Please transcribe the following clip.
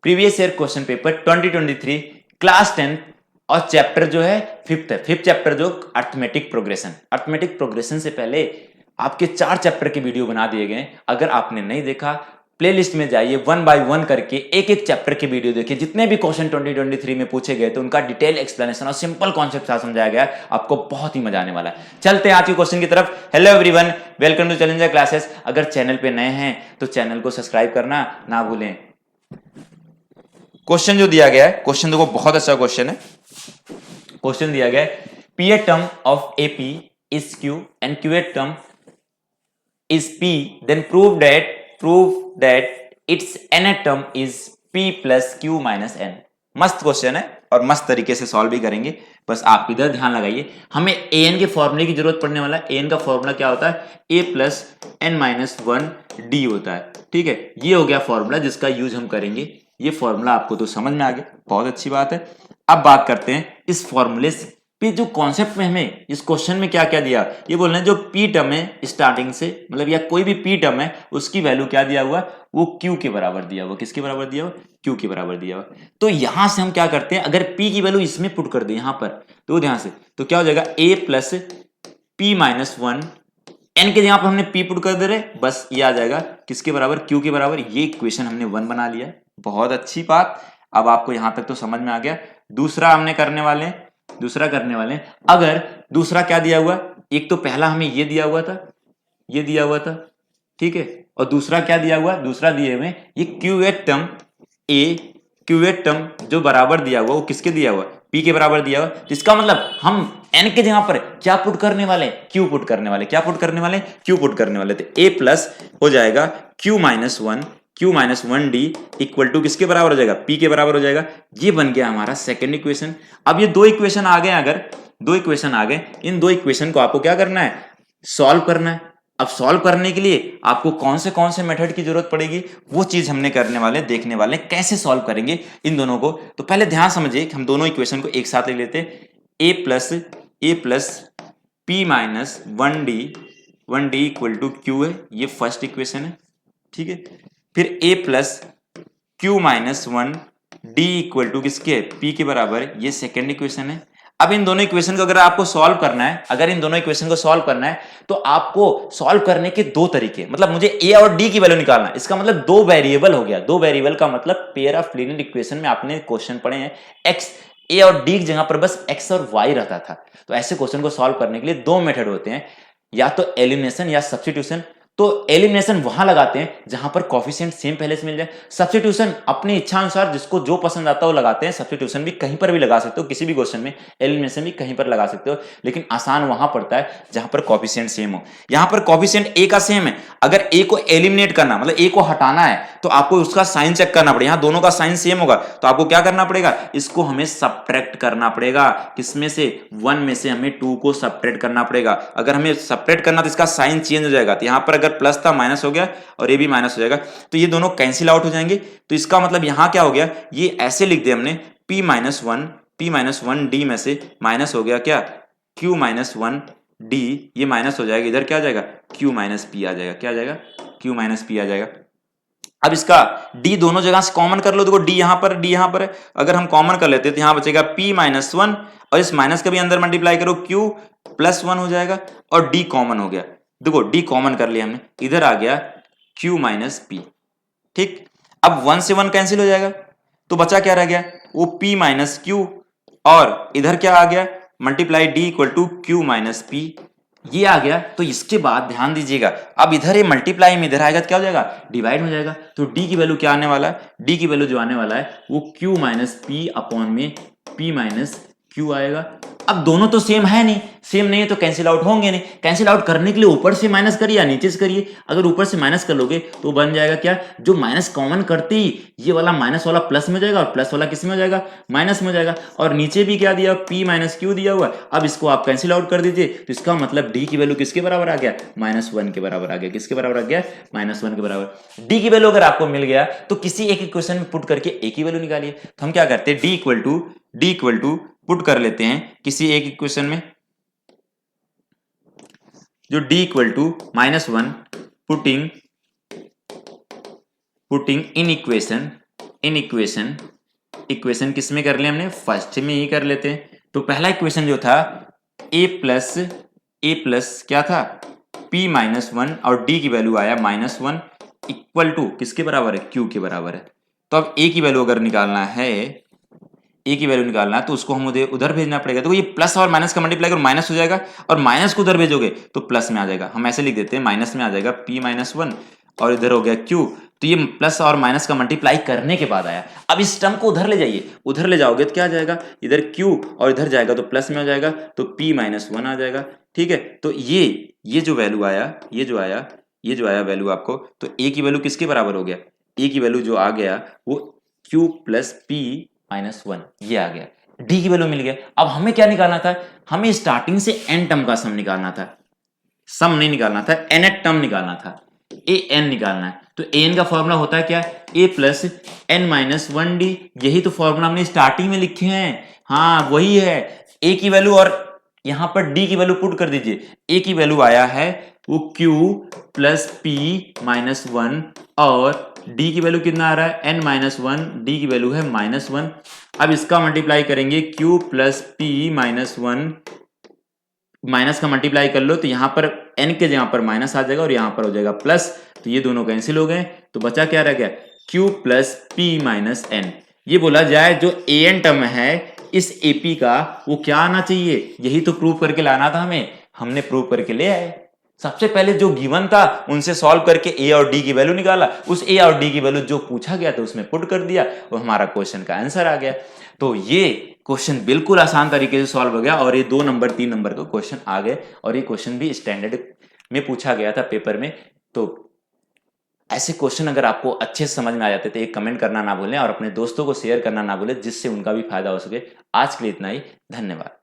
Previous year question paper 2023 class 10 और chapter जो है फिफ्थ चैप्टर जो अर्थमेटिक प्रोग्रेशन से पहले आपके 4 चैप्टर के वीडियो बना दिए गए। अगर आपने नहीं देखा प्लेलिस्ट में जाइए, 1 बाय 1 करके एक चैप्टर के वीडियो देखिए। जितने भी क्वेश्चन 2023 में पूछे गए थे उनका डिटेल एक्सप्लेनेशन और सिंपल कॉन्सेप्ट साथ समझाया गया। आपको बहुत ही मजा आने वाला है। चलते हैं आज के क्वेश्चन की तरफ। Hello everyone, welcome to Challenger classes. अगर चैनल पे नए हैं तो चैनल को सब्सक्राइब करना ना भूलें। क्वेश्चन जो दिया गया है, क्वेश्चन देखो बहुत अच्छा क्वेश्चन है। क्वेश्चन दिया गया है p a term of a p is q and q a term is p, then prove that its n a term is p plus Q minus n. मस्त क्वेश्चन है और मस्त तरीके से सॉल्व भी करेंगे। बस आप इधर ध्यान लगाइए, हमें ए एन के फॉर्मूले की जरूरत पड़ने वाला है। ए एन का फॉर्मूला क्या होता है? ए प्लस एन माइनस 1 डी होता है। ठीक है, ये हो गया फॉर्मूला जिसका यूज हम करेंगे। ये फॉर्मूला आपको तो समझ में आ गया, बहुत अच्छी बात है। अब बात करते हैं इस फॉर्मूले पे जो कॉन्सेप्ट में हमें इस क्वेश्चन में क्या क्या दिया। ये बोल रहे हैं जो पी टर्म है स्टार्टिंग से, मतलब या कोई भी पी टर्म है उसकी वैल्यू क्या दिया हुआ, वो क्यू के बराबर दिया हुआ। किसके बराबर दिया हुआ? क्यू के बराबर दिया हुआ। तो यहां से हम क्या करते हैं, अगर पी की वैल्यू इसमें पुट कर दे यहां पर, तो ध्यान से, तो क्या हो जाएगा ए प्लस पी माइनस 1। एन के जगह पर हमने पी पुट कर दे रहे, बस ये आ जाएगा किसके बराबर? क्यू के बराबर। ये इक्वेशन हमने 1 बना लिया। बहुत अच्छी बात। अब आपको यहां तक तो समझ में आ गया। दूसरा करने वाले हैं। अगर दूसरा क्या दिया हुआ, एक तो पहला हमें ये दिया हुआ था, ठीक है, और दूसरा क्या दिया हुआ, दूसरा दिए हुए ये क्यूएट टर्म जो बराबर दिया हुआ वो किसके दिया हुआ? पी के बराबर दिया हुआ। जिसका मतलब हम एन के जगह पर क्या पुट करने वाले? क्यू पुट करने वाले। क्यू पुट करने वाले। तो ए प्लस हो जाएगा q minus 1 D equal to किसके बराबर हो जाएगा? पी के बराबर हो जाएगा। ये बन गया हमारा सेकेंड इक्वेशन। अब ये 2 इक्वेशन आ गए। अगर 2 इक्वेशन आ गए, इन 2 इक्वेशन को आपको क्या करना है? सॉल्व करना है। अब सॉल्व करने के लिए आपको कौन से मेथड की जरूरत पड़ेगी, वो चीज हमने करने वाले, देखने वाले कैसे सॉल्व करेंगे इन दोनों को। तो पहले ध्यान समझिए, हम दोनों इक्वेशन को एक साथ ले लेते हैं। A plus P minus 1 D equal to Q है, ये फर्स्ट इक्वेशन है। ठीक है, फिर A plus Q minus 1 D equal to किसके? पी के बराबर है, ये सेकेंड इक्वेशन है। अब इन दोनों इक्वेशन को अगर आपको सॉल्व करना है, तो आपको सॉल्व करने के 2 तरीके, मतलब मुझे ए और डी की वैल्यू निकालना है। इसका मतलब 2 वेरिएबल हो गया। 2 वेरिएबल का मतलब पेयर ऑफ लीनियर इक्वेशन में आपने क्वेश्चन पढ़े हैं, एक्स ए और डी की जगह पर बस एक्स और वाई रहता था। तो ऐसे क्वेश्चन को सॉल्व करने के लिए 2 मेथड होते हैं, या तो एलिमिनेशन या सब्स्टिट्यूशन। तो एलिमिनेशन वहां लगाते हैं जहां पर कोफिशिएंट सेम पहले से मिल जाए। सब्स्टिट्यूशन अपनी इच्छा अनुसार जिसको जो पसंद आता है वो लगाते हैं। सब्स्टिट्यूशन भी कहीं पर भी लगा सकते हो, किसी भी क्वेश्चन में। एलिमिनेशन भी कहीं पर लगा सकते हो, लेकिन आसान वहां पड़ता है जहां पर कोफिशिएंट सेम हो। यहां पर कोफिशिएंट ए का सेम है, अगर ए को एलिमिनेट करना, मतलब ए को हटाना है, तो आपको उसका साइन चेक करना पड़ेगा। यहां दोनों का साइन सेम होगा, तो आपको क्या करना पड़ेगा? इसको हमें सब्ट्रैक्ट करना पड़ेगा। किसमें से? 1 में से हमें 2 को सब्ट्रैक्ट करना पड़ेगा। अगर हमें सब्ट्रैक्ट करना तो इसका साइन चेंज हो जाएगा। तो यहां पर प्लस था माइनस हो गया, और ये भी माइनस हो जाएगा, तो ये दोनों कैंसिल आउट हो जाएंगे। तो इसका मतलब यहां क्या हो गया, ये ऐसे लिख दिया हमने, p माइनस 1 डी में से माइनस हो गया क्या? q माइनस 1 डी, ये माइनस हो जाएगा, इधर क्या आ जाएगा? q माइनस पी आ जाएगा। क्या आ जाएगा? q माइनस पी आ जाएगा। अब इसका d दोनों जगह से कॉमन कर लो। देखो d यहां पर है, अगर हम कॉमन कर लेते हैं तो यहां बचेगा p माइनस 1, और इस माइनस का भी अंदर मल्टीप्लाई करो, q प्लस 1 हो जाएगा, और d कॉमन हो गया। देखो d कॉमन कर लिया हमने, इधर आ गया q माइनस पी। ठीक, अब 1 से 1 कैंसिल हो जाएगा, तो बचा क्या रह गया? वो p माइनस क्यू, और इधर क्या आ गया? Multiply d equal to q minus p, ये आ गया। तो इसके बाद ध्यान दीजिएगा, अब इधर ये मल्टीप्लाई में इधर आएगा तो क्या हो जाएगा? डिवाइड हो जाएगा। तो d की वैल्यू क्या आने वाला है? d की वैल्यू जो आने वाला है वो q माइनस पी अपॉन में p माइनस क्यू आएगा। अब दोनों तो सेम है नहीं, सेम नहीं है तो कैंसिल आउट होंगे नहीं। कैंसिल आउट करने के लिए ऊपर से माइनस करिए या नीचे से करिए। अगर ऊपर से माइनस कर लोगे तो बन जाएगा क्या? जो माइनस कॉमन करते ही ये वाला माइनस वाला प्लस में हो जाएगा, और प्लस वाला किस में हो जाएगा? माइनस में हो जाएगा। और नीचे भी क्या दिया? p माइनस क्यू दिया हुआ। अब इसको आप कैंसिल आउट कर दीजिए, तो इसका मतलब d की वैल्यू किसके बराबर आ गया? -1 के बराबर आ गया। किसके बराबर आ गया? -1 के बराबर। d की वैल्यू अगर आपको मिल गया तो किसी एक इक्वेशन में पुट करके a की वैल्यू निकालिए। तो हम क्या करते हैं, d इक्वल टू पुट कर लेते हैं किसी एक इक्वेशन में, जो d equal to -1 putting in in equation किस में कर लिया हमने, फर्स्ट में ही कर लेते हैं। तो पहला इक्वेशन जो था ए प्लस क्या था, p माइनस वन, और d की वैल्यू आया -1 इक्वल टू किसके बराबर है, q के बराबर है। तो अब a की वैल्यू अगर निकालना है, a की वैल्यू निकालना है तो उसको हम उधर भेजना पड़ेगा। तो ये प्लस और माइनस का मल्टीप्लाई कर माइनस हो जाएगा, और माइनस को उधर भेजोगे तो प्लस में आ जाएगा। हम ऐसे लिख देते हैं, माइनस में आ जाएगा p माइनस वन, और इधर हो गया q। तो ये प्लस और माइनस का मल्टीप्लाई करने के बाद आया। अब इस टर्म को उधर ले जाइए, उधर ले जाओगे तो क्या आ जाएगा, इधर q और इधर जाएगा तो प्लस में हो जाएगा, तो p माइनस वन आ जाएगा। ठीक है, तो ये जो वैल्यू आया, ये जो आया वैल्यू आपको, तो a की वैल्यू किसके बराबर हो गया, a की वैल्यू जो आ गया वो q plus p minus one, ये आ गया। d की वैल्यू मिल गया। अब हमें क्या निकालना था, हमें स्टार्टिंग से n टर्म का सम निकालना था, सम नहीं निकालना था, nth टर्म निकालना था, an निकालना है। तो an का फॉर्मूला होता है क्या, a plus n minus one D, यही तो फॉर्मूला हमने स्टार्टिंग में लिखे हैं। हाँ वही है, a की वैल्यू और यहां पर d की वैल्यू पुट कर दीजिए। a की वैल्यू आया है वो q plus p minus one, और d की वैल्यू कितना आ रहा है, n माइनस वन, d की वैल्यू है माइनस वन। अब इसका मल्टीप्लाई करेंगे, q plus p minus one, minus का मल्टीप्लाई कर लो तो यहां पर n के जगह पर माइनस आ जाएगा और यहां पर हो जाएगा प्लस, तो ये दोनों कैंसिल हो गए, तो बचा क्या रह गया, q plus p minus n। ये बोला जाए जो an टर्म है इस ap का वो क्या आना चाहिए, यही तो प्रूव करके लाना था हमें, हमने प्रूव करके ले आए। सबसे पहले जो गिवन था उनसे सॉल्व करके a और d की वैल्यू निकाला, उस a और d की वैल्यू जो पूछा गया था उसमें पुट कर दिया, और हमारा क्वेश्चन का आंसर आ गया। तो ये क्वेश्चन बिल्कुल आसान तरीके से सॉल्व हो गया, और ये 2 नंबर 3 नंबर का क्वेश्चन आ गए, और ये क्वेश्चन भी स्टैंडर्ड में पूछा गया था पेपर में। तो ऐसे क्वेश्चन अगर आपको अच्छे से समझ में आ जाते तो एक कमेंट करना ना भूलें, और अपने दोस्तों को शेयर करना ना भूलें, जिससे उनका भी फायदा हो सके। आज के लिए इतना ही, धन्यवाद।